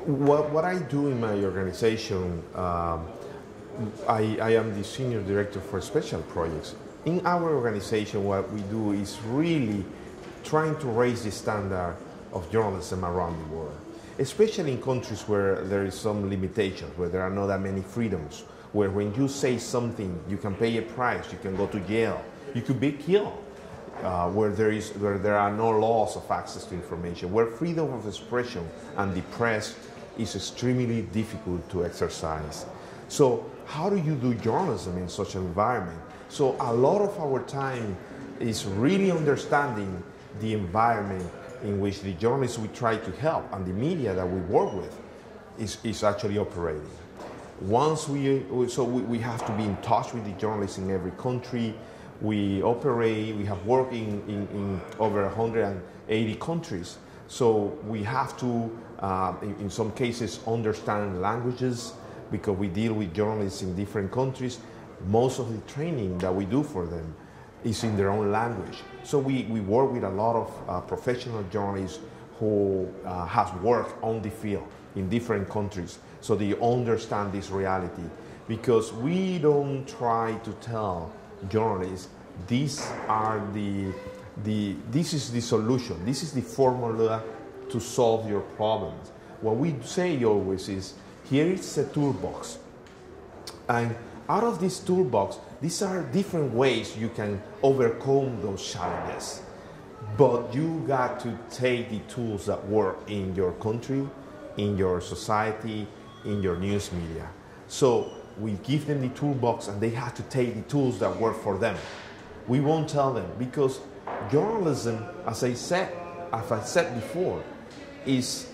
What I do in my organization, I am the senior director for special projects. In our organization, what we do is really trying to raise the standard of journalism around the world, especially in countries where there is some limitations, where there are not that many freedoms, where when you say something, you can pay a price, you can go to jail, you could be killed. Where there are no laws of access to information, where freedom of expression and the press is extremely difficult to exercise. So how do you do journalism in such an environment? So a lot of our time is really understanding the environment in which the journalists we try to help and the media that we work with is actually operating. Once we have to be in touch with the journalists in every country. We have worked in over 180 countries. So we have to, in some cases, understand languages because we deal with journalists in different countries. Most of the training that we do for them is in their own language. So we work with a lot of professional journalists who have worked on the field in different countries. So they understand this reality because we don't try to tell journalists this is the solution, this is the formula to solve your problems. What we say always is, here is a toolbox, and out of this toolbox, these are different ways you can overcome those challenges, but you got to take the tools that work in your country, in your society, in your news media. So we give them the toolbox and they have to take the tools that work for them. We won't tell them because journalism, as I said before, is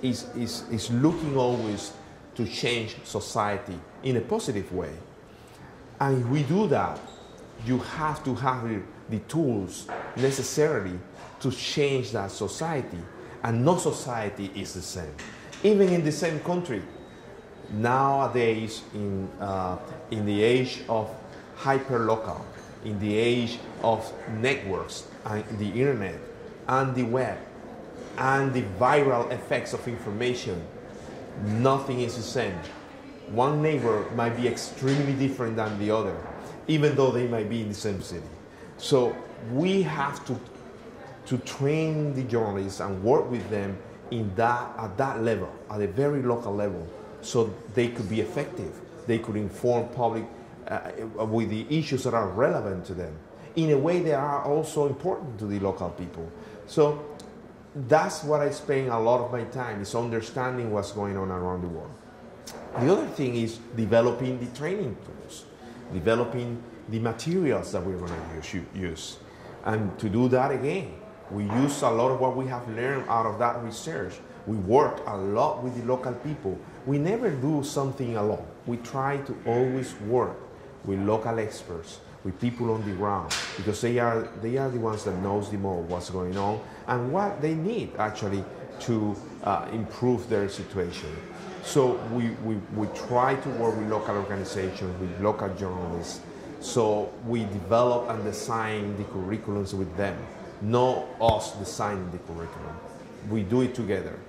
looking always to change society in a positive way. And if we do that, you have to have the tools necessarily to change that society. And no society is the same. Even in the same country, nowadays in the age of hyperlocal, in the age of networks and the internet and the web and the viral effects of information, nothing is the same. One neighbor might be extremely different than the other, even though they might be in the same city. So we have to train the journalists and work with them at that level, at a very local level, so they could be effective. They could inform public with the issues that are relevant to them in a way that are also important to the local people. So that's what I spend a lot of my time, is understanding what's going on around the world. The other thing is developing the training tools, developing the materials that we're going to use. And to do that again, we use a lot of what we have learned out of that research. We work a lot with the local people. We never do something alone. We try to always work with local experts, with people on the ground, because they are the ones that knows the most what's going on and what they need actually to improve their situation. So we try to work with local organizations, with local journalists. So we develop and design the curriculums with them, not us designing the curriculum. We do it together.